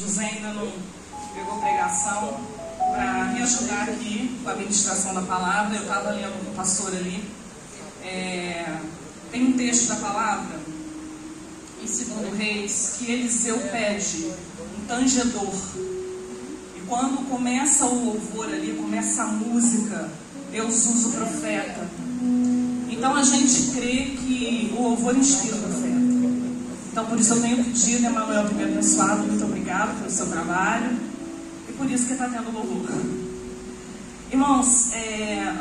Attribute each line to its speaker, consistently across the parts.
Speaker 1: José ainda não pegou pregação para me ajudar aqui com a ministração da palavra. Eu estava lendo com o pastor ali. Tem um texto da palavra em 2 Reis que Eliseu pede um tangedor. E quando começa o louvor ali, começa a música, Deus usa o profeta. Então a gente crê que o louvor inspira o profeta. Então por isso eu tenho pedido, Emanuel, que me abençoado, muito obrigado pelo seu trabalho. E por isso que está tendo louvor. Irmãos,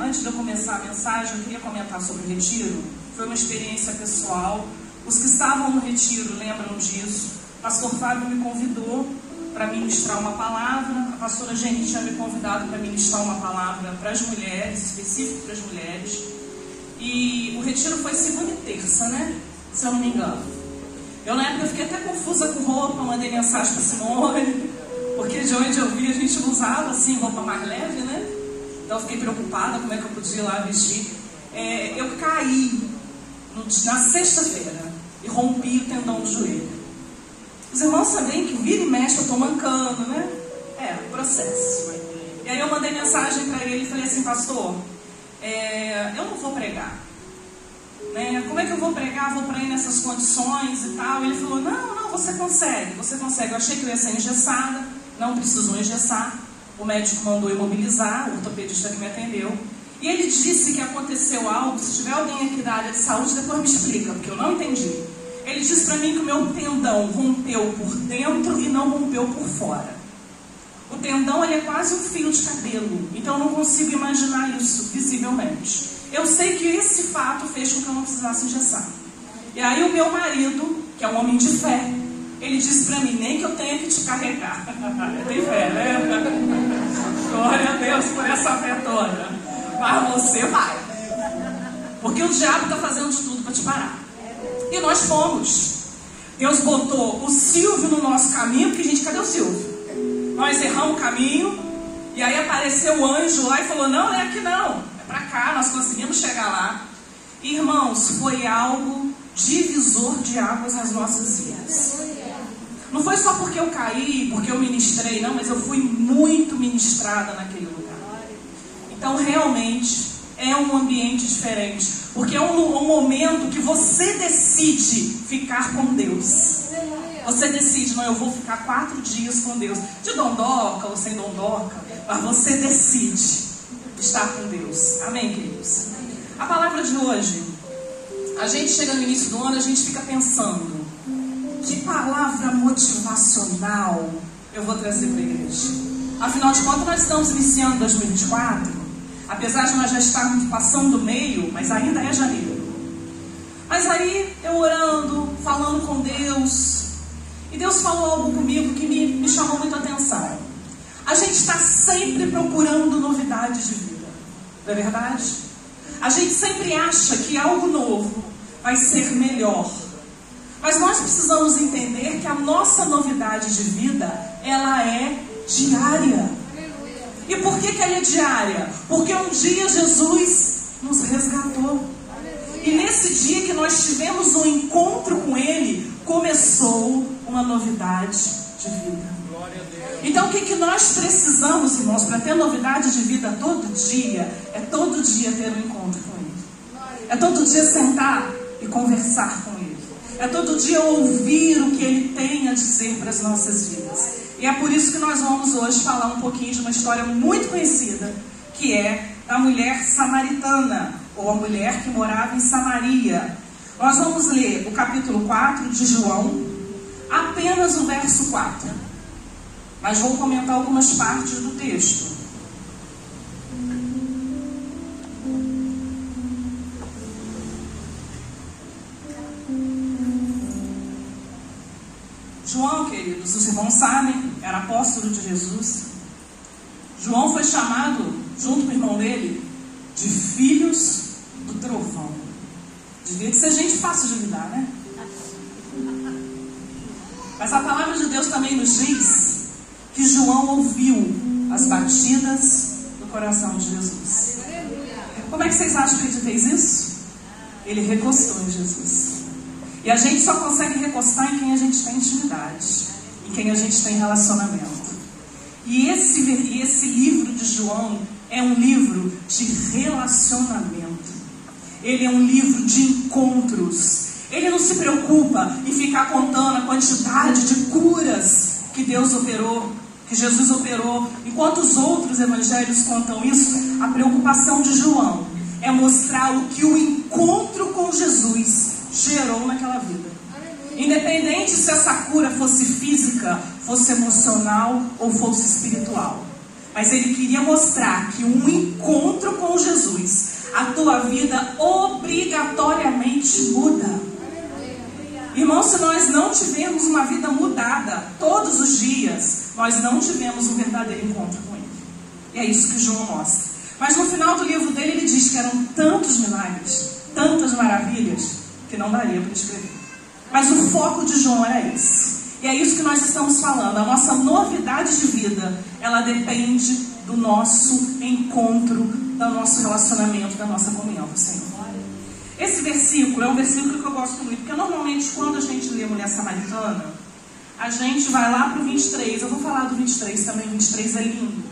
Speaker 1: antes de eu começar a mensagem, eu queria comentar sobre o retiro. Foi uma experiência pessoal. Os que estavam no retiro lembram disso. O pastor Fábio me convidou para ministrar uma palavra. A pastora Jenny tinha me convidado para ministrar uma palavra para as mulheres, específico para as mulheres. E o retiro foi segunda e terça, né? Se eu não me engano. Eu na época fiquei até confusa com roupa, mandei mensagem para Simone, porque de onde eu vi a gente não usava assim roupa mais leve, né? Então eu fiquei preocupada como é que eu podia ir lá vestir. Eu caí na sexta-feira e rompi o tendão do joelho. Os irmãos sabem que vira e mexe eu estou mancando, né? Processo. E aí eu mandei mensagem para ele e falei assim: pastor, eu não vou pregar, né? Como é que eu vou pregar? Vou para ir nessas condições e tal. Ele falou: não, você consegue. Eu achei que eu ia ser engessada, não precisou engessar. O médico mandou imobilizar, o ortopedista que me atendeu. E ele disse que aconteceu algo. Se tiver alguém aqui da área de saúde, depois me explica, porque eu não entendi. Ele disse para mim que o meu tendão rompeu por dentro e não rompeu por fora. O tendão ele é quase um fio de cabelo, então eu não consigo imaginar isso visivelmente. Eu sei que esse fato fez com que eu não precisasse engessar. E aí o meu marido, que é um homem de fé, ele disse para mim: nem que eu tenha que te carregar. Tem fé, né? Glória a Deus por essa fé toda. Mas você vai. Porque o diabo está fazendo de tudo para te parar. E nós fomos. Deus botou o Silvio no nosso caminho, porque, gente, cadê o Silvio? Nós erramos o caminho, e aí apareceu o anjo lá e falou: não é aqui não, é para cá, nós conseguimos chegar lá. Irmãos, foi algo divisor de águas nas nossas vidas. Não foi só porque eu caí, porque eu ministrei, não, mas eu fui muito ministrada naquele lugar. Então realmente é um ambiente diferente, porque é um momento que você decide ficar com Deus. Você decide: não, eu vou ficar 4 dias com Deus, de dondoca ou sem dondoca, mas você decide estar com Deus. Amém, queridos? A palavra de hoje, a gente chega no início do ano, a gente fica pensando: que palavra motivacional eu vou trazer para a igreja? Afinal de contas, nós estamos iniciando 2024, apesar de nós já estarmos passando do meio, mas ainda é janeiro. Mas aí, eu orando, falando com Deus, e Deus falou algo comigo que me chamou muito a atenção. A gente está sempre procurando novidades de vida, não é verdade? A gente sempre acha que algo novo vai ser melhor. Mas nós precisamos entender que a nossa novidade de vida, ela é diária. E por que ela é diária? Porque um dia Jesus nos resgatou. E nesse dia que nós tivemos um encontro com Ele, começou uma novidade de vida. Então o que nós precisamos, irmãos, para ter novidade de vida todo dia? É todo dia ter um encontro com Ele. É todo dia sentar e conversar com Ele. É todo dia ouvir o que Ele tem a dizer para as nossas vidas. E é por isso que nós vamos hoje falar um pouquinho de uma história muito conhecida, que é da mulher samaritana, ou a mulher que morava em Samaria. Nós vamos ler o capítulo 4 de João, apenas o verso 4. Mas vou comentar algumas partes do texto. João, queridos, os irmãos sabem, era apóstolo de Jesus. João foi chamado, junto com o irmão dele, de filhos do trovão. Devia ser gente fácil de lidar, né? Mas a palavra de Deus também nos diz que João ouviu as batidas do coração de Jesus. Como é que vocês acham que ele fez isso? Ele recostou em Jesus. E a gente só consegue recostar em quem a gente tem intimidade, em quem a gente tem relacionamento. E esse livro de João é um livro de relacionamento. Ele é um livro de encontros. Ele não se preocupa em ficar contando a quantidade de curas que Deus operou, que Jesus operou. Enquanto os outros evangelhos contam isso, a preocupação de João é mostrar o que o encontro com Jesus gerou naquela vida. Independente se essa cura fosse física, fosse emocional ou fosse espiritual. Mas ele queria mostrar que um encontro com Jesus, a tua vida obrigatoriamente muda. Irmão, se nós não tivermos uma vida mudada todos os dias, nós não tivemos um verdadeiro encontro com Ele. E é isso que João mostra. Mas no final do livro dele, ele diz que eram tantos milagres, tantas maravilhas, que não daria para escrever. Mas o foco de João era esse. E é isso que nós estamos falando. A nossa novidade de vida, ela depende do nosso encontro, do nosso relacionamento, da nossa comunhão com o Senhor. Esse versículo é um versículo que eu gosto muito, porque normalmente quando a gente lê Mulher Samaritana, a gente vai lá para o 23. Eu vou falar do 23 também, o 23 é lindo.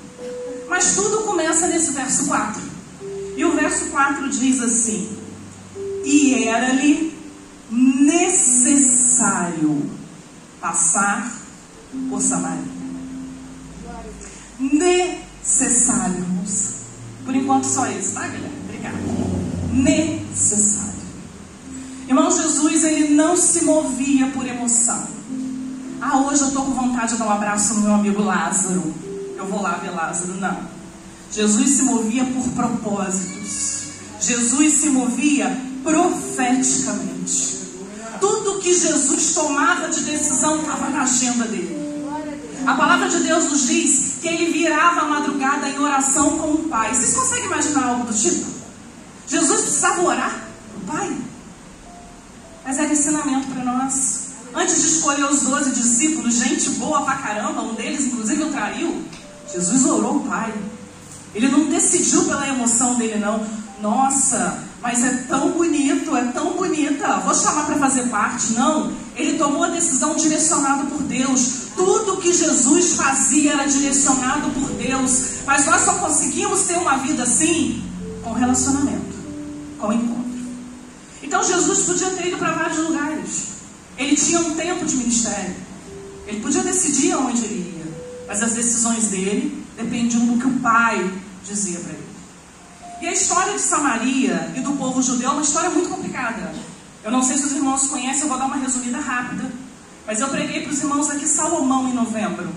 Speaker 1: Mas tudo começa nesse verso 4. E o verso 4 diz assim: e era-lhe necessário passar por Samaria. Necessário, irmãos. Por enquanto só isso, tá, Guilherme? Obrigada. Necessário. Irmão, Jesus, ele não se movia por emoção. Ah, hoje eu estou com vontade de dar um abraço no meu amigo Lázaro, eu vou lá ver Lázaro. Não. Jesus se movia por propósitos. Jesus se movia profeticamente. Tudo que Jesus tomava de decisão estava na agenda dele. A palavra de Deus nos diz que ele virava a madrugada em oração com o Pai. Vocês conseguem imaginar algo do tipo? Jesus precisava orar com o Pai? Mas era ensinamento para nós. Antes de escolher os 12 discípulos, gente boa pra caramba, um deles inclusive o traiu, Jesus orou o Pai. Ele não decidiu pela emoção dele, não. Nossa, mas é tão bonito, é tão bonita, vou chamar para fazer parte. Não, ele tomou a decisão direcionada por Deus. Tudo que Jesus fazia era direcionado por Deus. Mas nós só conseguimos ter uma vida assim com relacionamento, com encontro. Então Jesus podia ter ido para vários lugares. Ele tinha um tempo de ministério. Ele podia decidir aonde ele ia. Mas as decisões dele dependiam do que o Pai dizia para ele. E a história de Samaria e do povo judeu é uma história muito complicada. Eu não sei se os irmãos conhecem, eu vou dar uma resumida rápida. Mas eu preguei para os irmãos aqui Salomão em novembro.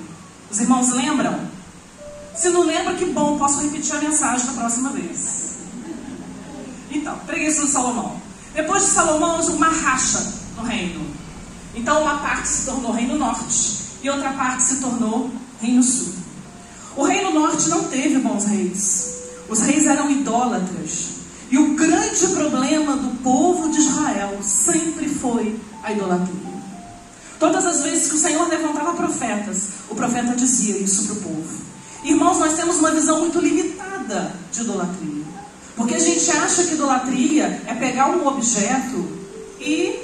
Speaker 1: Os irmãos lembram? Se não lembra, que bom, posso repetir a mensagem da próxima vez. Então, preguei sobre Salomão. Depois de Salomão, houve uma racha no reino. Então uma parte se tornou Reino Norte e outra parte se tornou Reino Sul. O Reino Norte não teve bons reis. Os reis eram idólatras. E o grande problema do povo de Israel sempre foi a idolatria. Todas as vezes que o Senhor levantava profetas, o profeta dizia isso para o povo. Irmãos, nós temos uma visão muito limitada de idolatria. Porque a gente acha que idolatria é pegar um objeto e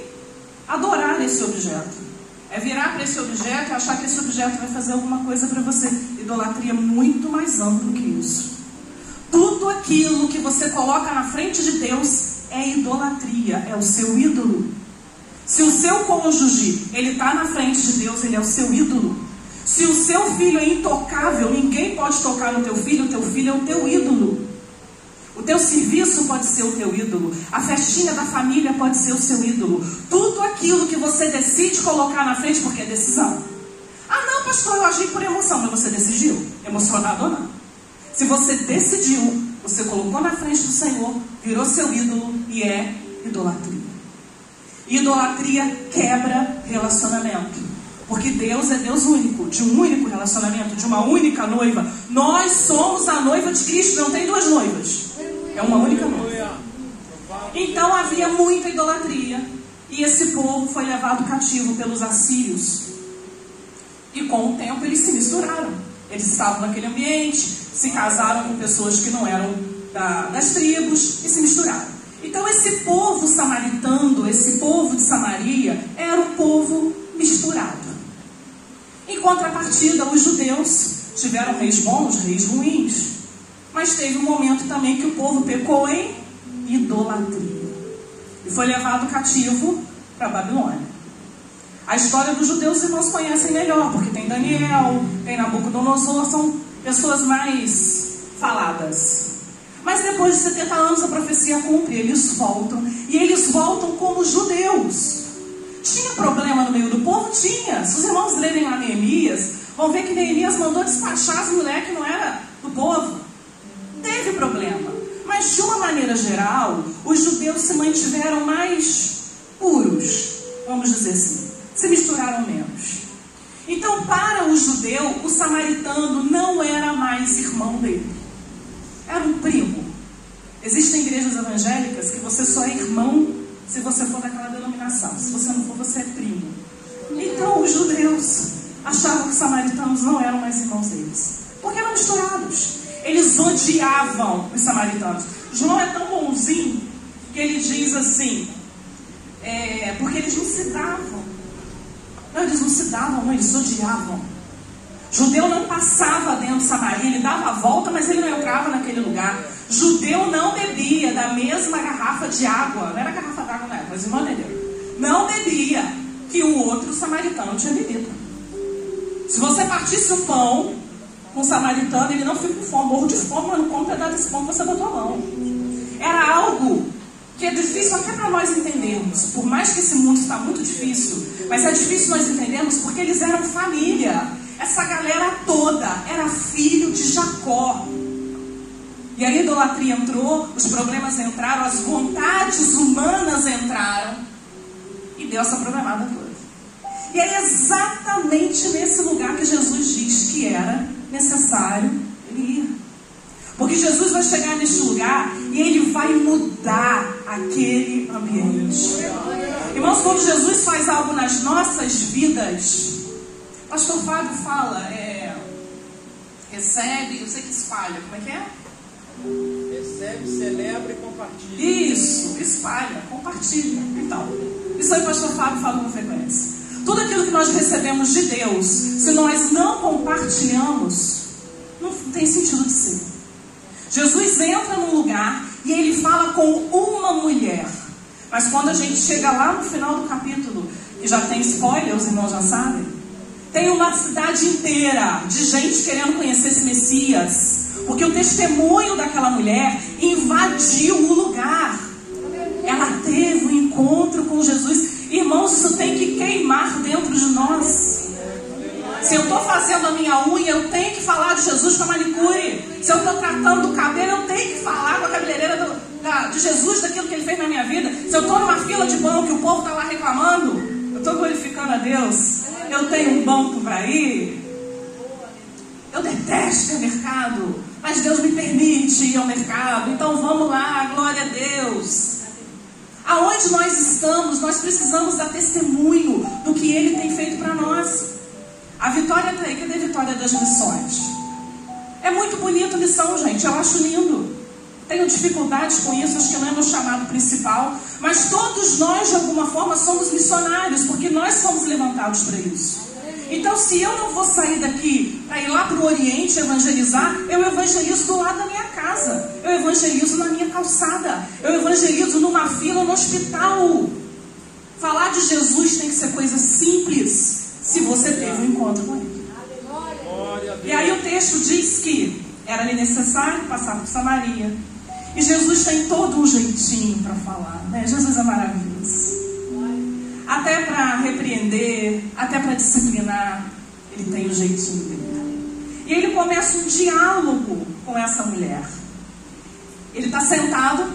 Speaker 1: adorar esse objeto. É virar para esse objeto e achar que esse objeto vai fazer alguma coisa para você. Idolatria é muito mais amplo que isso. Tudo aquilo que você coloca na frente de Deus é idolatria, é o seu ídolo. Se o seu cônjuge, ele está na frente de Deus, ele é o seu ídolo. Se o seu filho é intocável, ninguém pode tocar no teu filho é o teu ídolo. O teu serviço pode ser o teu ídolo. A festinha da família pode ser o seu ídolo. Tudo aquilo que você decide colocar na frente, porque é decisão. Ah não, pastor, eu agi por emoção. Mas você decidiu? Emocionado ou não? Se você decidiu, você colocou na frente do Senhor, virou seu ídolo e é idolatria. Idolatria quebra relacionamento. Porque Deus é Deus único, de um único relacionamento, de uma única noiva. Nós somos a noiva de Cristo, não tem duas noivas. É uma única noiva. Então havia muita idolatria. E esse povo foi levado cativo pelos assírios. E com o tempo eles se misturaram. Eles estavam naquele ambiente, se casaram com pessoas que não eram das tribos e se misturaram. Então esse povo samaritano, esse povo de Samaria, era um povo misturado. contrapartida, os judeus tiveram reis bons, reis ruins. Mas teve um momento também que o povo pecou em idolatria. E foi levado cativo para a Babilônia. A história dos judeus, os irmãos conhecem melhor, porque tem Daniel, tem Nabucodonosor, são pessoas mais faladas. Mas depois de 70 anos a profecia cumpre, eles voltam. E eles voltam como judeus. Tinha problema no meio do povo? Tinha. Se os irmãos lerem lá Neemias, vão ver que Neemias mandou despachar as mulheres que não era do povo. Teve problema. Mas de uma maneira geral, os judeus se mantiveram mais puros, vamos dizer assim. Se misturaram menos. Então, para o judeu, o samaritano não era mais irmão dele. Era um primo. Existem igrejas evangélicas que você só é irmão se você for daquela denominação. Se você não for, você é primo. Então, os judeus achavam que os samaritanos não eram mais irmãos deles. Porque eram misturados. Eles odiavam os samaritanos. João é tão bonzinho que ele diz assim, porque eles não se davam. Não, eles não se davam, não, eles se odiavam. Judeu não passava dentro de Samaria, ele dava a volta, mas ele não entrava naquele lugar. Judeu não bebia da mesma garrafa de água, não era garrafa d'água na época, mas irmão entendeu? Não bebia que o outro samaritano tinha bebido. Se você partisse o pão com o samaritano, ele não fica com fome, morro de fome, mas não come um pedaço desse pão que você botou a mão. Era algo que é difícil até para nós entendermos. Por mais que esse mundo está muito difícil, mas é difícil nós entendermos porque eles eram família. Essa galera toda era filho de Jacó. E a idolatria entrou, os problemas entraram, as vontades humanas entraram. E deu essa problemada toda. E é exatamente nesse lugar que Jesus diz que era necessário ele ir. Porque Jesus vai chegar neste lugar e ele vai mudar aquele ambiente. Irmãos, quando Jesus faz algo nas nossas vidas, pastor Fábio fala, recebe, eu sei que espalha, como é que é?
Speaker 2: Recebe, celebra e compartilha.
Speaker 1: Isso, espalha, compartilha. Então, isso aí o pastor Fábio fala com frequência. Tudo aquilo que nós recebemos de Deus, se nós não compartilhamos, não tem sentido de ser. Jesus entra num lugar e ele fala com uma mulher. Mas quando a gente chega lá no final do capítulo, que já tem spoiler, os irmãos já sabem, tem uma cidade inteira de gente querendo conhecer esse Messias. Porque o testemunho daquela mulher invadiu o lugar. Ela teve um encontro com Jesus. Irmãos, isso tem que queimar dentro de nós. Se eu estou fazendo a minha unha, eu tenho que falar de Jesus com a manicure. Se eu estou tratando do cabelo, eu tenho que falar com a cabeleireira de Jesus, daquilo que ele fez na minha vida. Se eu estou numa fila de banco que o povo está lá reclamando, eu estou glorificando a Deus. Eu tenho um banco para ir. Eu detesto ir ao mercado, mas Deus me permite ir ao mercado. Então vamos lá, glória a Deus. Aonde nós estamos, nós precisamos dar testemunho do que Ele tem feito para nós. A Vitória está aí. Cadê a Vitória das Missões? É muito bonito a missão, gente. Eu acho lindo. Tenho dificuldades com isso, acho que não é meu chamado principal. Mas todos nós, de alguma forma, somos missionários, porque nós fomos levantados para isso. Então, se eu não vou sair daqui para ir lá para o Oriente evangelizar, eu evangelizo do lado da minha casa. Eu evangelizo na minha calçada. Eu evangelizo numa fila no hospital. Falar de Jesus tem que ser coisa simples, se você teve um encontro com Ele. E aí o texto diz que era-lhe necessário passar por Samaria. E Jesus tem todo um jeitinho para falar, né? Jesus é maravilhoso. Até para repreender, até para disciplinar, ele tem o jeitinho dele. E ele começa um diálogo com essa mulher. Ele está sentado,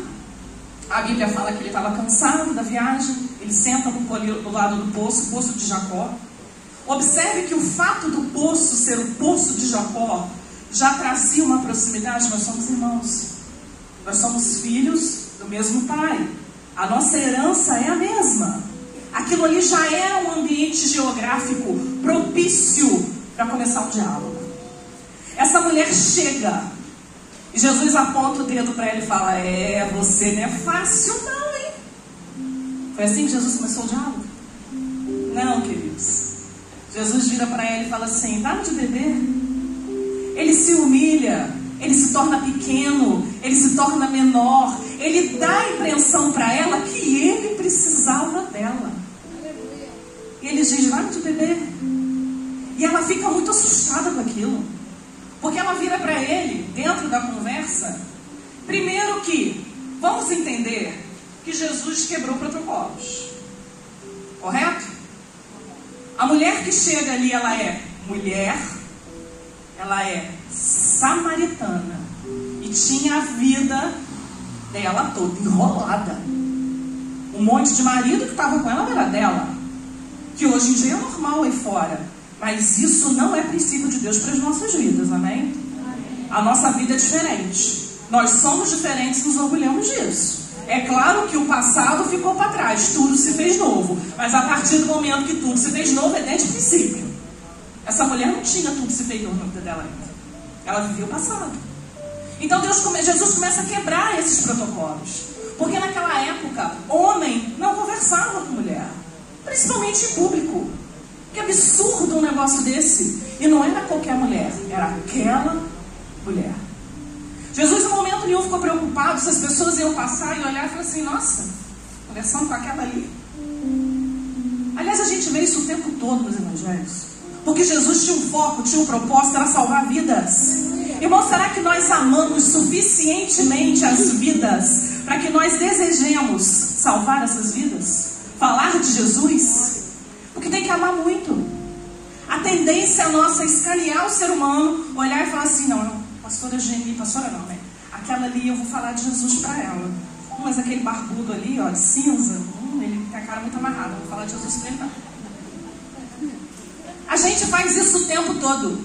Speaker 1: a Bíblia fala que ele estava cansado da viagem, ele senta do lado do poço, o poço de Jacó. Observe que o fato do poço ser o poço de Jacó já trazia uma proximidade. Nós somos irmãos, nós somos filhos do mesmo pai, a nossa herança é a mesma. Aquilo ali já era um ambiente geográfico propício para começar um diálogo. Essa mulher chega e Jesus aponta o dedo para ela e fala: você não é fácil não, hein? Foi assim que Jesus começou o diálogo? Não, queridos. Jesus vira para ela e fala assim: dá de beber. Ele se humilha, ele se torna pequeno, ele se torna menor, ele dá a impressão para ela que ele precisava dela. E ele diz: dá de beber. E ela fica muito assustada com aquilo, porque ela vira para ele, dentro da conversa, primeiro que, vamos entender que Jesus quebrou protocolos, correto? A mulher que chega ali, ela é mulher, ela é samaritana, e tinha a vida dela toda enrolada. Um monte de marido que estava com ela era dela, que hoje em dia é normal aí fora. Mas isso não é princípio de Deus para as nossas vidas, amém? A nossa vida é diferente. Nós somos diferentes e nos orgulhamos disso. É claro que o passado ficou para trás, tudo se fez novo. Mas a partir do momento que tudo se fez novo, é desde o princípio. Essa mulher não tinha tudo se fez novo na vida dela ainda. Ela vivia o passado. Então Jesus começa a quebrar esses protocolos. Porque naquela época, homem não conversava com mulher. Principalmente em público. Que absurdo um negócio desse. E não era qualquer mulher, era aquela mulher. Jesus, em momento nenhum, ficou preocupado se as pessoas iam passar e olhar e falar assim: nossa, conversando com aquela ali. Aliás, a gente vê isso o tempo todo nos evangelhos. Porque Jesus tinha um foco, tinha um propósito, era salvar vidas. Irmão, será que nós amamos suficientemente as vidas para que nós desejemos salvar essas vidas? Falar de Jesus? Porque tem que amar muito. A tendência nossa é escanear o ser humano, olhar e falar assim: não, pastora Geni, pastora não, né? Aquela ali eu vou falar de Jesus para ela. Mas aquele barbudo ali, ó, de cinza, ele tem a cara muito amarrada, eu vou falar de Jesus para ele não. A gente faz isso o tempo todo.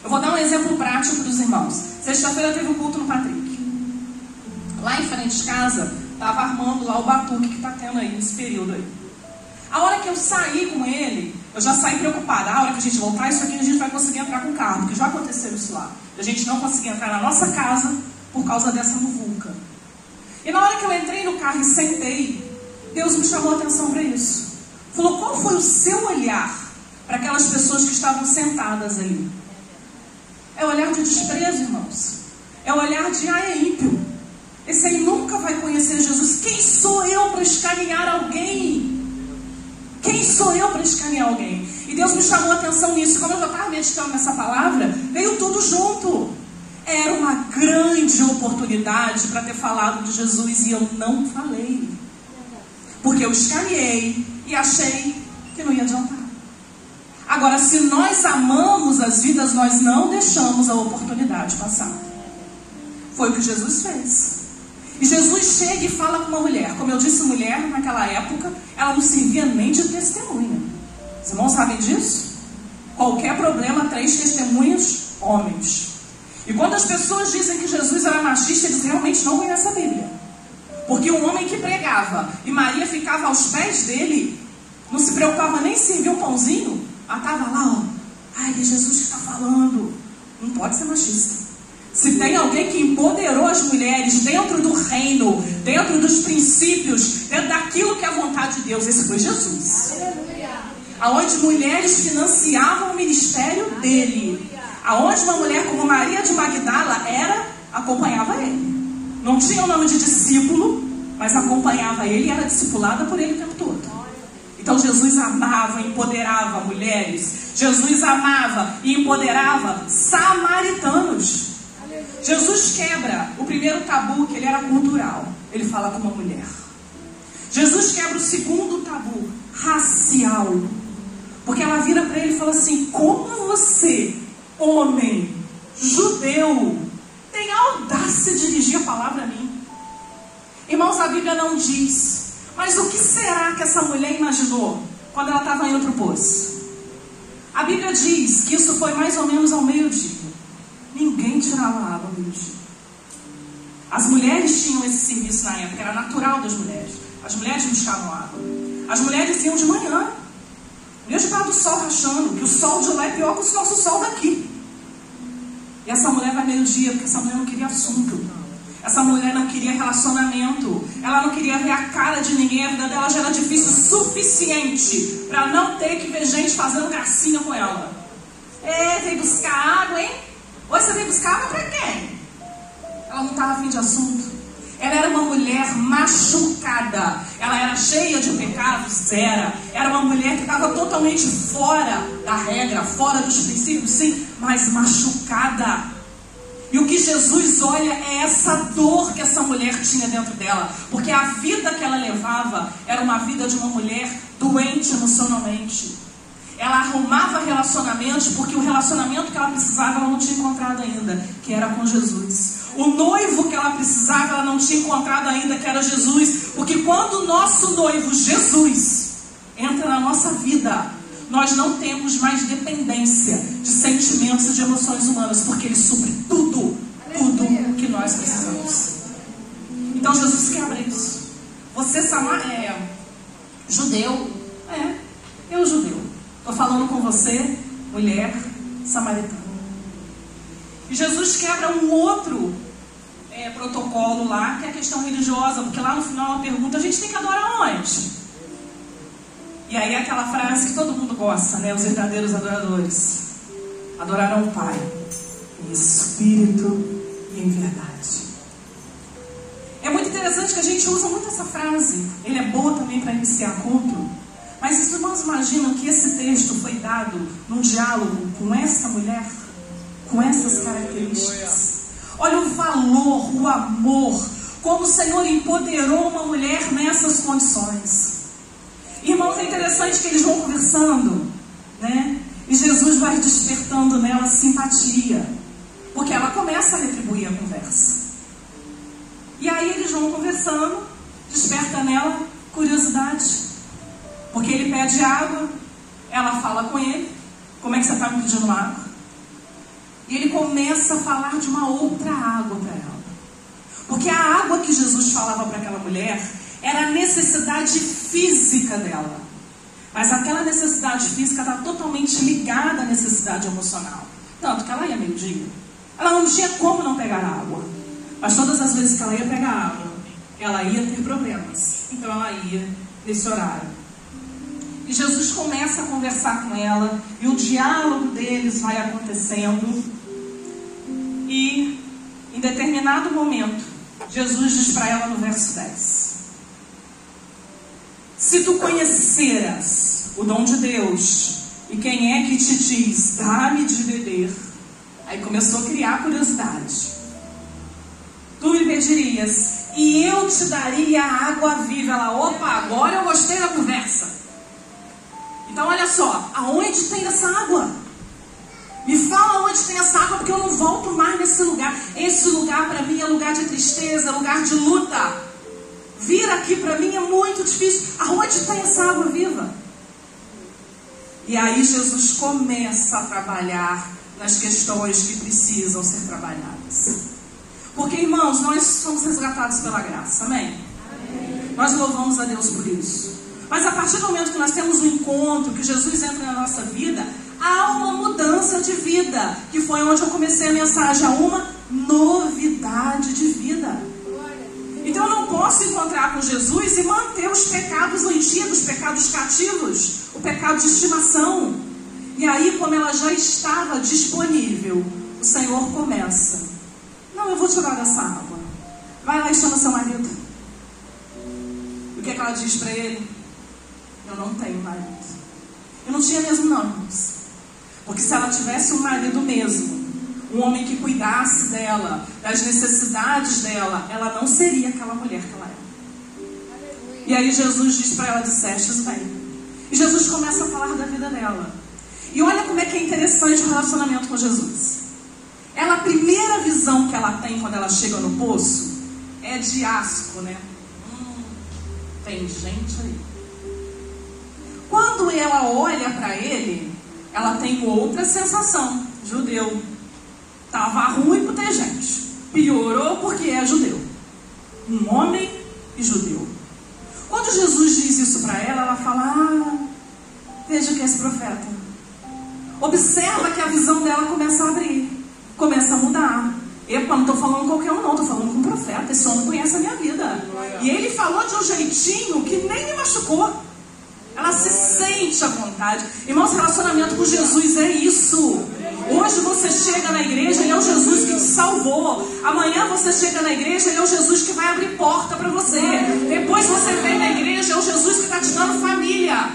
Speaker 1: Eu vou dar um exemplo prático para os irmãos. Sexta-feira teve um culto no Patrick. Lá em frente de casa, estava armando lá o batuque que está tendo aí nesse período aí. A hora que eu saí com ele, eu já saí preocupada. A hora que a gente voltar, isso aqui a gente vai conseguir entrar com o carro, porque já aconteceu isso lá. A gente não conseguia entrar na nossa casa por causa dessa muvuca. E na hora que eu entrei no carro e sentei, Deus me chamou a atenção para isso. Falou: qual foi o seu olhar para aquelas pessoas que estavam sentadas ali? É o olhar de desprezo, irmãos. É o olhar de: é ímpio. Esse aí nunca vai conhecer Jesus. Quem sou eu para escanear alguém? Quem sou eu para escanear alguém? E Deus me chamou a atenção nisso. Como eu já estava meditando nessa palavra, veio tudo junto. Era uma grande oportunidade para ter falado de Jesus e eu não falei. Porque eu escaneei e achei que não ia adiantar. Agora, se nós amamos as vidas, nós não deixamos a oportunidade passar. Foi o que Jesus fez. E Jesus chega e fala com uma mulher. Como eu disse, mulher naquela época, ela não servia nem de testemunha. Os irmãos sabem disso? Qualquer problema, 3 testemunhas, homens. E quando as pessoas dizem que Jesus era machista, eles realmente não conhecem a Bíblia. Porque um homem que pregava e Maria ficava aos pés dele, não se preocupava nem em servir um pãozinho, ela estava lá, ó. Ai, é Jesus que está falando. Não pode ser machista. Se tem alguém que empoderou as mulheres dentro do reino, dentro dos princípios, dentro daquilo que é a vontade de Deus, esse foi Jesus. Aonde mulheres financiavam o ministério dele. Aonde uma mulher como Maria de Magdala acompanhava ele. Não tinha o nome de discípulo, mas acompanhava ele e era discipulada por ele o tempo todo. Então Jesus amava e empoderava mulheres. Jesus amava e empoderava samaritanos. Jesus quebra o primeiro tabu, que ele era cultural. Ele fala com uma mulher. Jesus quebra o segundo tabu, racial. Porque ela vira para ele e fala assim: como você, homem, judeu, tem a audácia de dirigir a palavra a mim? Irmãos, a Bíblia não diz. Mas o que será que essa mulher imaginou quando ela estava indo para o poço? A Bíblia diz que isso foi mais ou menos ao meio-dia. Ninguém tirava água ao meio-dia. As mulheres tinham esse serviço na época, era natural das mulheres. As mulheres buscavam água. As mulheres iam de manhã, mesmo para do sol rachando, que o sol de lá é pior que o nosso sol daqui. E essa mulher vai meio-dia, porque essa mulher não queria assunto. Essa mulher não queria relacionamento. Ela não queria ver a cara de ninguém. A vida dela já era difícil o suficiente para não ter que ver gente fazendo gracinha com ela. Veio buscar água, hein? Hoje você veio buscar água para quem? Ela não estava afim de assunto. Ela era uma mulher machucada. Ela era cheia de pecados, era uma mulher que estava totalmente fora da regra, fora dos princípios, sim, mas machucada. E o que Jesus olha é essa dor que essa mulher tinha dentro dela. Porque a vida que ela levava era uma vida de uma mulher doente emocionalmente. Ela arrumava relacionamentos porque o relacionamento que ela precisava ela não tinha encontrado ainda, que era com Jesus. O noivo que ela precisava ela não tinha encontrado ainda, que era Jesus. Porque quando o nosso noivo, Jesus, entra na nossa vida, nós não temos mais dependência de sentimentos e de emoções humanas, porque Ele supre tudo que nós precisamos. Então Jesus quebra isso. Você judeu? Eu judeu. Estou falando com você, mulher samaritana. E Jesus quebra um outro protocolo lá, que é a questão religiosa, porque lá no final ela pergunta, a gente tem que adorar onde? E aí é aquela frase que todo mundo gosta, né? Os verdadeiros adoradores adorarão o Pai em espírito e em verdade. É muito interessante que a gente usa muito essa frase. Ele é boa também para iniciar culto. Mas os irmãos imaginam que esse texto foi dado num diálogo com essa mulher, com essas características. Olha o valor, o amor, como o Senhor empoderou uma mulher nessas condições. Irmãos, é interessante que eles vão conversando, né? E Jesus vai despertando nela simpatia, porque ela começa a retribuir a conversa. E aí eles vão conversando, desperta nela curiosidade, porque ele pede água, ela fala com ele, como é que você está me pedindo água? E ele começa a falar de uma outra água para ela, porque a água que Jesus falava para aquela mulher era a necessidade física dela. Mas aquela necessidade física está totalmente ligada à necessidade emocional. Tanto que ela ia meio-dia. Ela não tinha como não pegar água. Mas todas as vezes que ela ia pegar água, ela ia ter problemas. Então ela ia nesse horário. E Jesus começa a conversar com ela. E o diálogo deles vai acontecendo. E em determinado momento, Jesus diz para ela no verso 10: se tu conheceras o dom de Deus, e quem é que te diz, dá-me de beber, aí começou a criar curiosidade. Tu me pedirias, e eu te daria água viva. Ela, opa, agora eu gostei da conversa. Então olha só, aonde tem essa água? Me fala onde tem essa água, porque eu não volto mais nesse lugar. Esse lugar para mim é lugar de tristeza, lugar de luta. Vir aqui para mim é muito difícil. Aonde tem essa água viva? E aí Jesus começa a trabalhar nas questões que precisam ser trabalhadas. Porque, irmãos, nós somos resgatados pela graça, amém? Amém. Nós louvamos a Deus por isso. Mas a partir do momento que nós temos um encontro, que Jesus entra na nossa vida, há uma mudança de vida, que foi onde eu comecei a mensagem, há uma novidade de vida. Então eu não posso encontrar com Jesus e manter os pecados antigos, pecados cativos, o pecado de estimação. E aí, como ela já estava disponível, o Senhor começa: não, eu vou tirar dessa água. Vai lá e chama seu marido. E o que é que ela diz para ele? Eu não tenho marido. Eu não tinha mesmo não, irmãos. Porque se ela tivesse um marido mesmo, um homem que cuidasse dela, das necessidades dela, ela não seria aquela mulher que ela é. E aí Jesus diz para ela: dissestes bem. E Jesus começa a falar da vida dela. E olha como é que é interessante o relacionamento com Jesus. Ela, a primeira visão que ela tem quando ela chega no poço é de asco, né? Tem gente aí. Quando ela olha para ele, ela tem outra sensação. Judeu. Estava ruim por ter gente. Piorou porque é judeu. Um homem e judeu. Quando Jesus diz isso para ela, ela fala: veja que é esse profeta. Observa que a visão dela começa a abrir, começa a mudar. Epa, não estou falando qualquer um não, estou falando com um profeta. Esse homem conhece a minha vida. E ele falou de um jeitinho que nem me machucou. Ela se sente à vontade. Irmãos, relacionamento com Jesus é isso. Hoje você chega na igreja e é o Jesus que te salvou. Amanhã você chega na igreja e é o Jesus que vai abrir porta para você. Depois você vem na igreja, é o Jesus que está te dando família.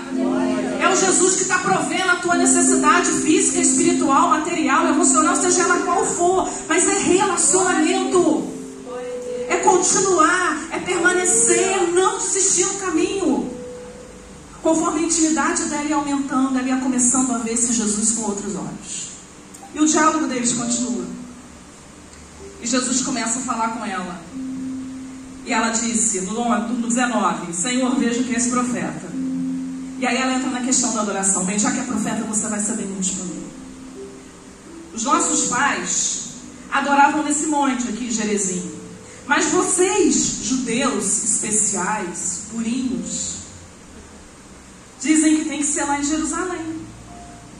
Speaker 1: É o Jesus que está provendo a tua necessidade física, espiritual, material, emocional, seja ela qual for. Mas é relacionamento. É continuar, é permanecer, não desistir no caminho. Conforme a intimidade dela ia aumentando, ela ia começando a ver esse Jesus com outros olhos. E o diálogo deles continua. E Jesus começa a falar com ela. E ela disse, no 19, Senhor, vejo que és profeta. E aí ela entra na questão da adoração. Bem, já que é profeta, você vai saber me responder. Os nossos pais adoravam nesse monte aqui em Gerizim. Mas vocês, judeus especiais, purinhos, dizem que tem que ser lá em Jerusalém.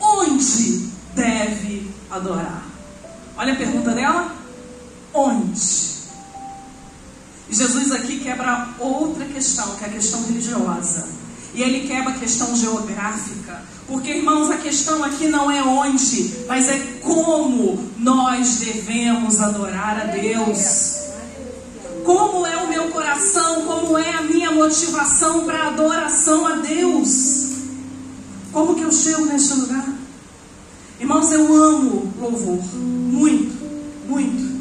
Speaker 1: Onde deve adorar? Olha a pergunta dela. Onde? E Jesus aqui quebra outra questão, que é a questão religiosa. E ele quebra a questão geográfica. Porque, irmãos, a questão aqui não é onde, mas é como nós devemos adorar a Deus. Como é o meu coração, como é a minha motivação para adoração a Deus. Como que eu chego neste lugar? Irmãos, eu amo louvor. Muito, muito.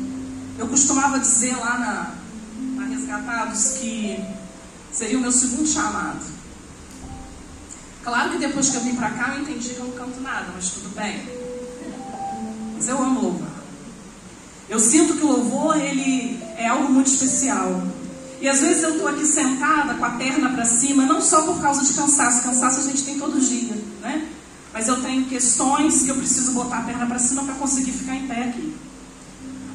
Speaker 1: Eu costumava dizer lá na Resgatados que seria o meu segundo chamado. Claro que depois que eu vim para cá eu entendi que eu não canto nada, mas tudo bem. Mas eu amo louvar. Eu sinto que o louvor, ele é algo muito especial. E às vezes eu estou aqui sentada com a perna para cima, não só por causa de cansaço. Cansaço a gente tem todo dia, né? Mas eu tenho questões que eu preciso botar a perna para cima para conseguir ficar em pé aqui.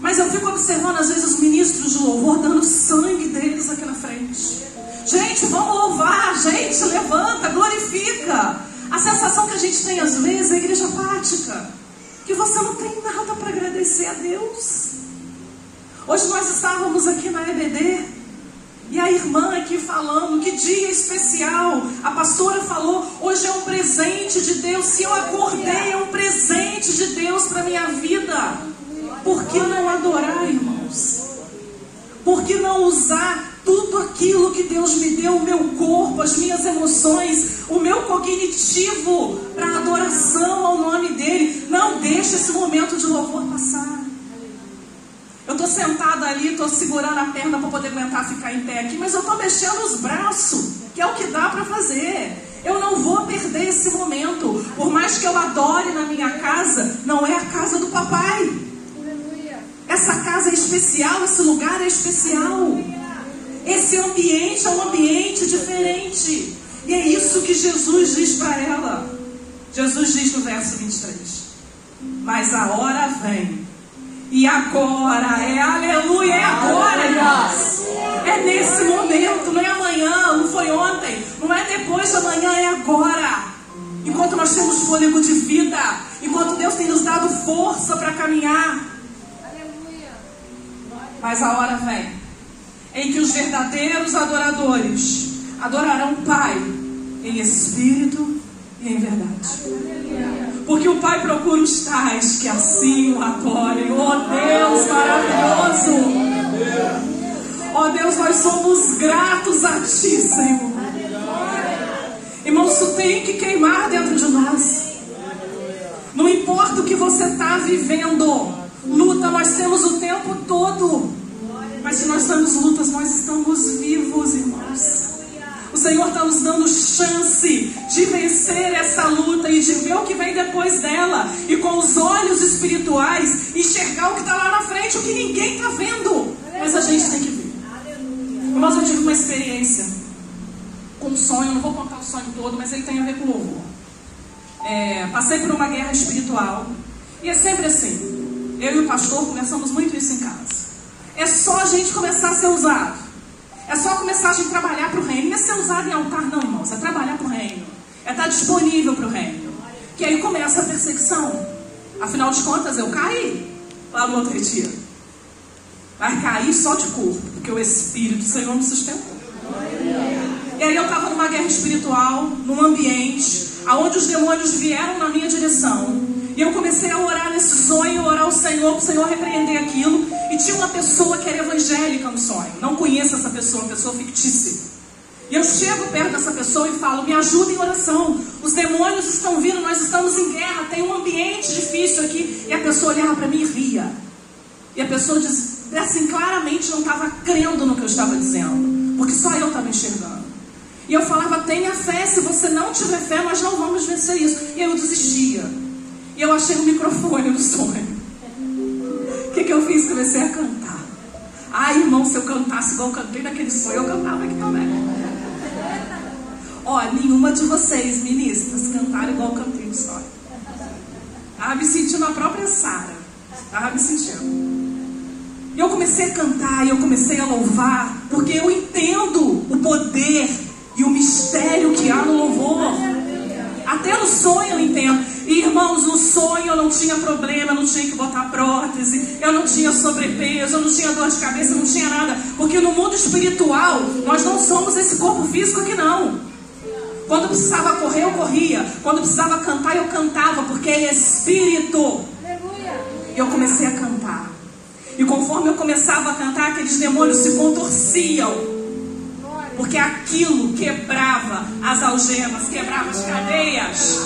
Speaker 1: Mas eu fico observando às vezes os ministros de louvor dando sangue deles aqui na frente. Gente, vamos louvar, gente, levanta, glorifica. A sensação que a gente tem às vezes é a igreja apática, que você não tem nada para agradecer a Deus. Hoje nós estávamos aqui na EBD e a irmã aqui falando, que dia especial. A pastora falou, hoje é um presente de Deus. Se eu acordei, é um presente de Deus para a minha vida. Por que não adorar, irmãos? Por que não usar tudo aquilo que Deus me deu, o meu corpo, as minhas emoções, o meu cognitivo, para adoração ao nome dEle? Não deixe esse momento de louvor passar. Eu estou sentada ali, estou segurando a perna para poder aguentar ficar em pé aqui, mas eu estou mexendo os braços, que é o que dá para fazer. Eu não vou perder esse momento. Por mais que eu adore na minha casa, não é a casa do papai. Essa casa é especial, esse lugar é especial. Esse ambiente é um ambiente diferente. E é isso que Jesus diz para ela. Jesus diz no verso 23. Mas a hora vem. E agora, aleluia, é agora, irmãos. É nesse momento, não é amanhã, não foi ontem, não é depois de amanhã, é agora. Enquanto nós temos fôlego de vida, enquanto Deus tem nos dado força para caminhar. Mas a hora vem em que os verdadeiros adoradores adorarão o Pai em espírito e em verdade. Porque o Pai procura os tais que assim o adorem. Oh Deus maravilhoso! Oh Deus, nós somos gratos a Ti, Senhor. Irmãos, isso tem que queimar dentro de nós. Não importa o que você está vivendo, luta nós temos o tempo todo. Mas se nós temos lutas, nós estamos vivos, irmãos. O Senhor está nos dando chance de vencer essa luta e de ver o que vem depois dela. E com os olhos espirituais, enxergar o que está lá na frente, o que ninguém está vendo. Mas a gente tem que ver. Irmãos, eu tive uma experiência com um sonho, não vou contar o sonho todo, mas ele tem a ver com louvor. Passei por uma guerra espiritual. E é sempre assim. Eu e o pastor conversamos muito isso em casa. É só a gente começar a ser usado. É só começar a gente trabalhar para o reino. Não é ser usado em altar, não, irmãos. É trabalhar para o reino. É estar disponível para o reino. Que aí começa a perseguição. Afinal de contas, eu caí lá no outro retiro. vai cair só de corpo, porque o Espírito do Senhor me sustentou. E aí eu estava numa guerra espiritual, num ambiente onde os demônios vieram na minha direção. E eu comecei a orar nesse sonho, orar ao Senhor, para o Senhor repreender aquilo. E tinha uma pessoa que era evangélica no sonho. Não conheço essa pessoa, uma pessoa fictícia. E eu chego perto dessa pessoa e falo, me ajuda em oração. Os demônios estão vindo, nós estamos em guerra, tem um ambiente difícil aqui. E a pessoa olhava para mim e ria. E a pessoa assim, claramente não estava crendo no que eu estava dizendo, porque só eu estava enxergando. E eu falava, tenha fé, se você não tiver fé, nós não vamos vencer isso. E eu desistia. E eu achei um microfone no sonho. O que eu fiz? Comecei a cantar. Ai, irmão, se eu cantasse igual eu cantei naquele sonho, eu cantava aqui também. Ó, nenhuma de vocês, ministras, cantaram igual eu cantei no sonho. Estava me sentindo a própria Sara. Estava me sentindo. E eu comecei a cantar, e eu comecei a louvar, porque eu entendo o poder e o mistério que há no louvor. Até no sonho eu entendo. E, irmãos, no sonho eu não tinha problema, eu não tinha que botar prótese, eu não tinha sobrepeso, eu não tinha dor de cabeça, eu não tinha nada. Porque no mundo espiritual, nós não somos esse corpo físico aqui não. Quando precisava correr, eu corria. Quando precisava cantar, eu cantava, porque é espírito. E eu comecei a cantar. E conforme eu começava a cantar, aqueles demônios se contorciam. Porque aquilo quebrava as algemas, quebrava as cadeias.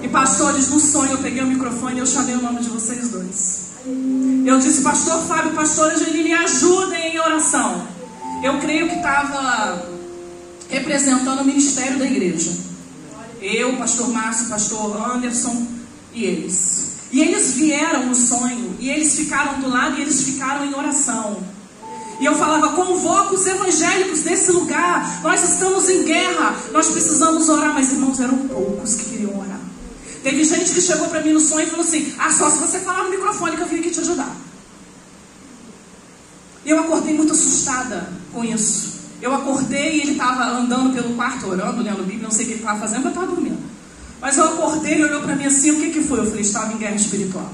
Speaker 1: E pastores, no sonho eu peguei o microfone e eu chamei o nome de vocês dois. Eu disse, pastor Fábio, pastor Angeline, me ajudem em oração. Eu creio que estava representando o ministério da igreja. Eu, pastor Márcio, pastor Anderson e eles. E eles vieram no sonho, e eles ficaram do lado, e eles ficaram em oração. E eu falava, convoca os evangélicos desse lugar, nós estamos em guerra, nós precisamos orar. Mas, irmãos, eram poucos que queriam orar. Teve gente que chegou para mim no sonho e falou assim, só se você falar no microfone que eu vim aqui te ajudar. E eu acordei muito assustada com isso. Eu acordei e ele estava andando pelo quarto, orando, lendo Bíblia, não sei o que ele estava fazendo, eu estava dormindo. Mas eu acordei, ele olhou para mim assim, o que foi? Eu falei, estava em guerra espiritual.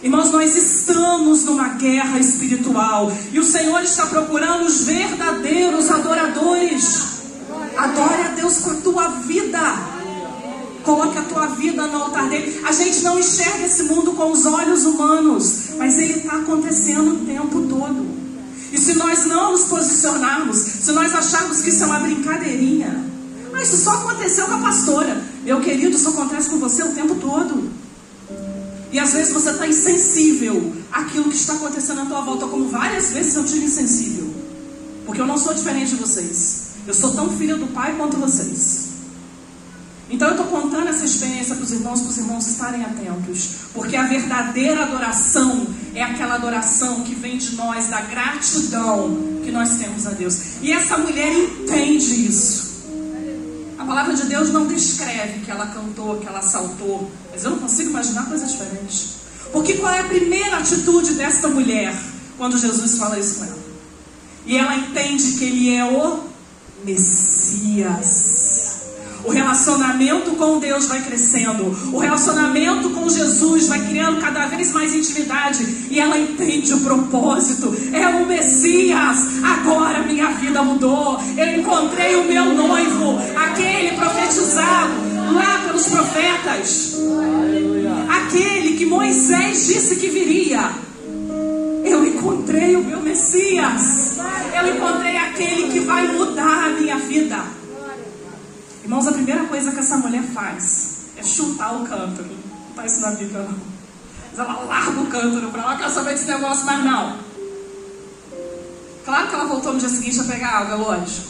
Speaker 1: Irmãos, nós estamos numa guerra espiritual. E o Senhor está procurando os verdadeiros adoradores. Adore a Deus com a tua vida. Coloque a tua vida no altar dele. A gente não enxerga esse mundo com os olhos humanos, mas ele está acontecendo o tempo todo. E se nós não nos posicionarmos, se nós acharmos que isso é uma brincadeirinha, mas isso só aconteceu com a pastora. Meu querido, isso acontece com você o tempo todo. E às vezes você está insensível àquilo que está acontecendo à tua volta, como várias vezes eu tive insensível. Porque eu não sou diferente de vocês. Eu sou tão filha do Pai quanto vocês. Então eu estou contando essa experiência para os irmãos estarem atentos. Porque a verdadeira adoração é aquela adoração que vem de nós, da gratidão que nós temos a Deus. E essa mulher entende isso. A palavra de Deus não descreve que ela cantou, que ela saltou. Mas eu não consigo imaginar coisas diferentes. Porque qual é a primeira atitude desta mulher quando Jesus fala isso com ela? E ela entende que ele é o Messias. O relacionamento com Deus vai crescendo. O relacionamento com Jesus vai criando cada vez mais intimidade. E ela entende o propósito. É o Messias. Agora minha vida mudou. Eu encontrei o meu noivo. Aquele profetizado lá pelos profetas. Aquele que Moisés disse que viria. Eu encontrei o meu Messias. Eu encontrei aquele que vai mudar a minha vida. Irmãos, a primeira coisa que essa mulher faz é chutar o cântaro. Não está isso na Bíblia, não. Mas ela larga o cântaro para lá, quer saber desse negócio, mas não. Claro que ela voltou no dia seguinte a pegar água, lógico.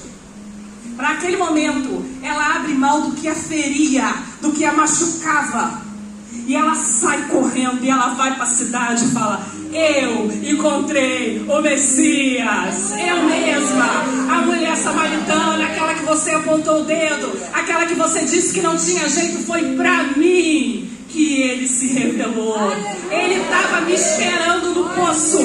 Speaker 1: Para aquele momento, ela abre mão do que a feria, do que a machucava. E ela sai correndo e ela vai para a cidade e fala: eu encontrei o Messias. Eu mesma, a mulher samaritana, aquela que você apontou o dedo, aquela que você disse que não tinha jeito, foi para mim que ele se revelou. Ele estava me esperando no poço.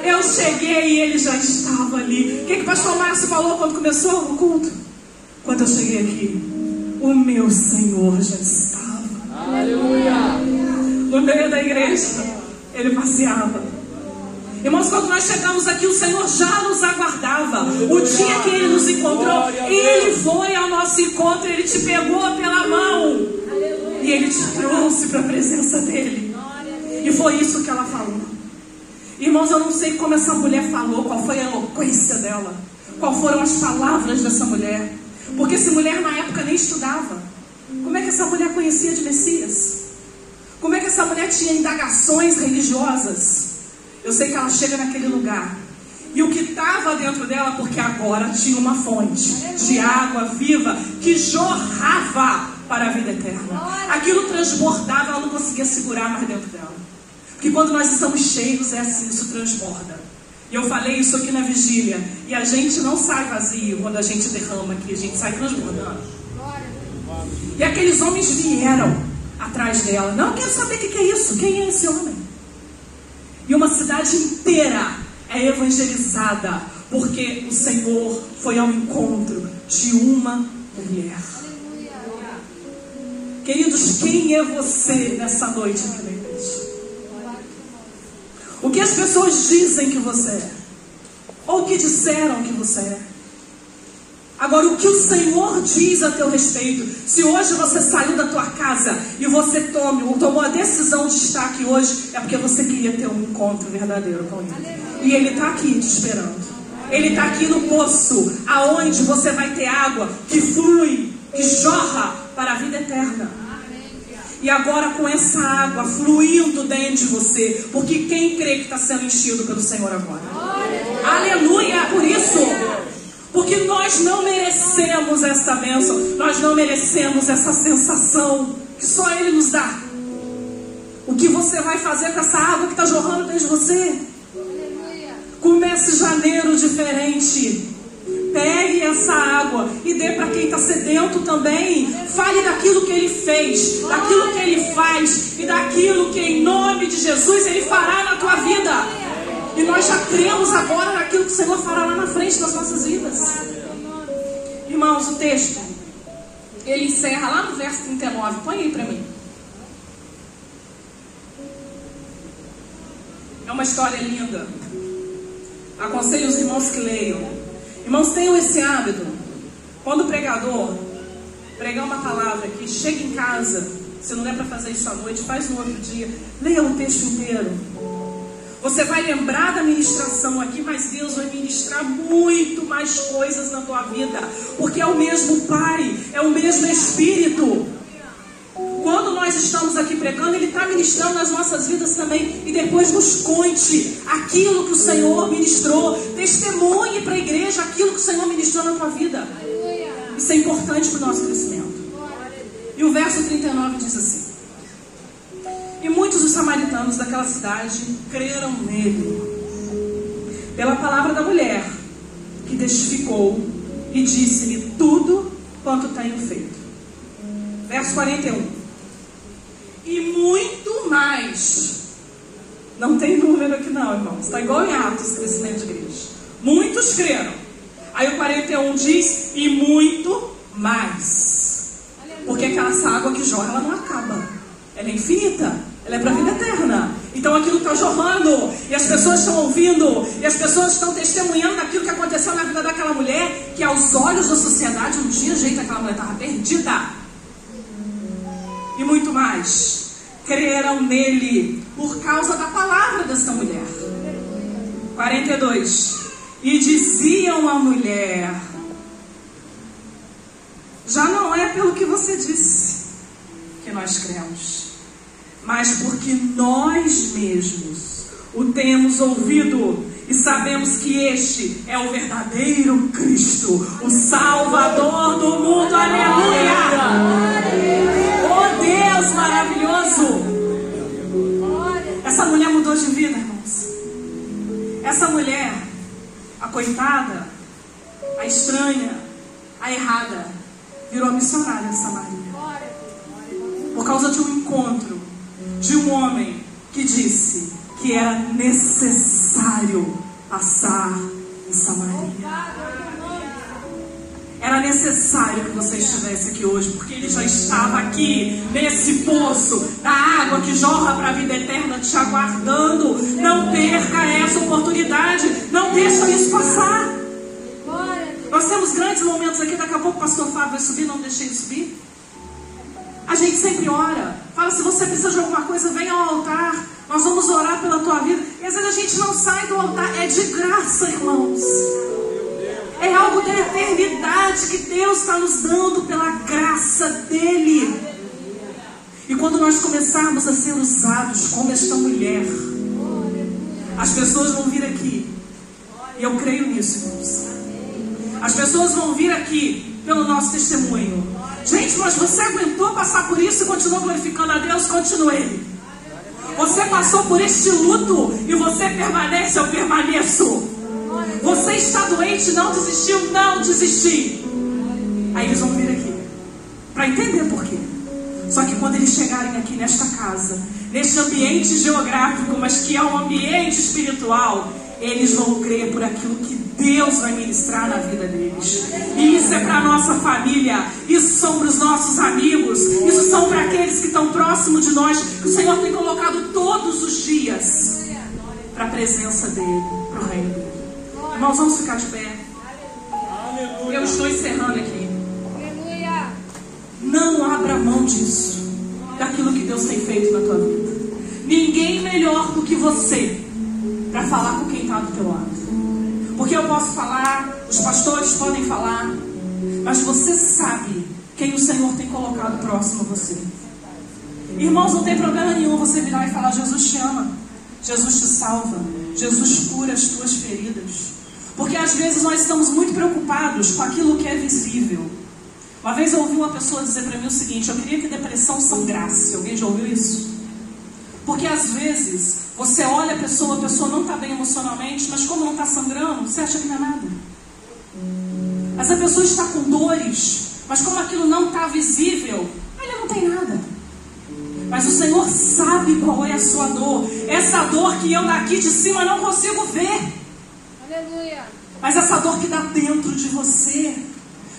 Speaker 1: Eu cheguei e ele já estava ali. O que o pastor Márcio falou quando começou o culto? Quando eu cheguei aqui, o meu Senhor já estava.
Speaker 2: Aleluia.
Speaker 1: No meio da igreja, ele passeava. Irmãos, quando nós chegamos aqui, o Senhor já nos aguardava. O dia que Ele nos encontrou, Ele foi ao nosso encontro, Ele te pegou pela mão e Ele te trouxe para a presença dEle. E foi isso que ela falou. Irmãos, eu não sei como essa mulher falou, qual foi a eloquência dela, qual foram as palavras dessa mulher, porque essa mulher na época nem estudava. Como é que essa mulher conhecia de Messias? Como é que essa mulher tinha indagações religiosas? Eu sei que ela chega naquele lugar e o que estava dentro dela, porque agora tinha uma fonte de água viva que jorrava para a vida eterna. Aquilo transbordava, ela não conseguia segurar mais dentro dela. Porque quando nós estamos cheios, é assim, isso transborda. E eu falei isso aqui na vigília. E a gente não sai vazio quando a gente derrama aqui, a gente sai transbordando. E aqueles homens vieram atrás dela. Não, eu quero saber o que é isso. Quem é esse homem? E uma cidade inteira é evangelizada, porque o Senhor foi ao encontro de uma mulher. Queridos, quem é você nessa noite aqui na igreja? O que as pessoas dizem que você é? Ou o que disseram que você é? Agora, o que o Senhor diz a teu respeito? Se hoje você saiu da tua casa e você tomou a decisão de estar aqui hoje, é porque você queria ter um encontro verdadeiro com Ele. E Ele está aqui te esperando. Ele está aqui no poço, aonde você vai ter água que flui, que jorra para a vida eterna. E agora com essa água fluindo dentro de você, porque quem crê que está sendo enchido pelo Senhor agora? Aleluia, por isso. Porque nós não merecemos essa bênção, nós não merecemos essa sensação que só Ele nos dá. O que você vai fazer com essa água que está jorrando dentro de você? Comece janeiro diferente. Pegue essa água e dê para quem está sedento também. Fale daquilo que Ele fez, daquilo que Ele faz e daquilo que em nome de Jesus Ele fará na tua vida. E nós já cremos agora naquilo que o Senhor fará lá na frente das nossas vidas. Irmãos, o texto, ele encerra lá no verso 39. Põe aí para mim. É uma história linda. Aconselho os irmãos que leiam. Irmãos, tenham esse hábito. Quando o pregador pregar uma palavra aqui, chega em casa, se não der para fazer isso à noite, faz no outro dia, leia o texto inteiro. Você vai lembrar da ministração aqui, mas Deus vai ministrar muito mais coisas na tua vida, porque é o mesmo Pai, é o mesmo Espírito. Quando nós estamos aqui pregando, Ele está ministrando nas nossas vidas também. E depois nos conte aquilo que o Senhor ministrou. Testemunhe para a igreja aquilo que o Senhor ministrou na tua vida. Isso é importante para o nosso crescimento. E o verso 39 diz assim: e muitos dos samaritanos daquela cidade creram nele, pela palavra da mulher, que testificou e disse-lhe tudo quanto tenho feito. Verso 41. E muito mais. Não tem número aqui não, irmãos. Está igual em Atos, crescimento de igreja. Muitos creram. Aí o 41 diz, e muito mais. Porque aquela água que jorra, ela não acaba. Ela é infinita. Ela é para a vida eterna. Então aquilo está jorrando. E as pessoas estão ouvindo. E as pessoas estão testemunhando daquilo que aconteceu na vida daquela mulher, que aos olhos da sociedade não tinha jeito, aquela mulher estava perdida. E muito mais. Creram nele por causa da palavra dessa mulher. 42. E diziam à mulher: já não é pelo que você disse que nós cremos, mas porque nós mesmos o temos ouvido e sabemos que este é o verdadeiro Cristo, o Salvador do mundo. Aleluia! Oh Deus maravilhoso! Essa mulher mudou de vida, irmãos. Essa mulher, a coitada, a estranha, a errada, virou a missionária de Samaria. Por causa de um encontro de um homem que disse que era necessário passar em Samaria. Era necessário que você estivesse aqui hoje, porque Ele já estava aqui, nesse poço, da água que jorra para a vida eterna, te aguardando. Não perca essa oportunidade, não deixa isso passar. Nós temos grandes momentos aqui, daqui a pouco o pastor Fábio vai subir, não deixei ele subir. A gente sempre ora, fala, se você precisa de alguma coisa, venha ao altar, nós vamos orar pela tua vida. E às vezes a gente não sai do altar, é de graça, irmãos. É algo da eternidade que Deus está nos dando pela graça dEle. E quando nós começarmos a ser usados como esta mulher, as pessoas vão vir aqui. E eu creio nisso, irmãos. As pessoas vão vir aqui pelo nosso testemunho. Gente, mas você aguentou passar por isso e continuou glorificando a Deus? Continue. Você passou por este luto e você permanece, eu permaneço. Você está doente, não desistiu, não desisti. Aí eles vão vir aqui para entender por quê. Só que quando eles chegarem aqui nesta casa, neste ambiente geográfico, mas que é um ambiente espiritual, eles vão crer por aquilo que Deus vai ministrar na vida deles. E isso é para a nossa família, isso são para os nossos amigos, isso são para aqueles que estão próximos de nós, que o Senhor tem colocado todos os dias para a presença dEle, para o reino dEle. Irmãos, vamos ficar de pé. Eu estou encerrando aqui. Não abra mão disso, daquilo que Deus tem feito na tua vida. Ninguém melhor do que você para falar com quem está do teu lado. Porque eu posso falar, os pastores podem falar, mas você sabe quem o Senhor tem colocado próximo a você. Irmãos, não tem problema nenhum você virar e falar, Jesus te ama, Jesus te salva, Jesus cura as tuas feridas. Porque às vezes nós estamos muito preocupados com aquilo que é visível. Uma vez eu ouvi uma pessoa dizer para mim o seguinte, eu queria que depressão sangrasse. Alguém já ouviu isso? Porque às vezes você olha a pessoa não está bem emocionalmente, mas como não está sangrando, você acha que não é nada. Mas a pessoa está com dores, mas como aquilo não está visível, ela não tem nada. Mas o Senhor sabe qual é a sua dor. Essa dor que eu daqui de cima não consigo ver.
Speaker 3: Aleluia.
Speaker 1: Mas essa dor que dá dentro de você,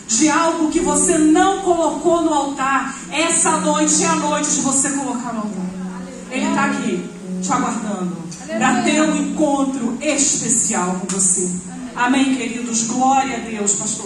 Speaker 1: de algo que você não colocou no altar, essa noite é a noite de você colocar no altar. Ele está aqui, te aguardando, para ter um encontro especial com você. Amém, queridos? Glória a Deus, pastor.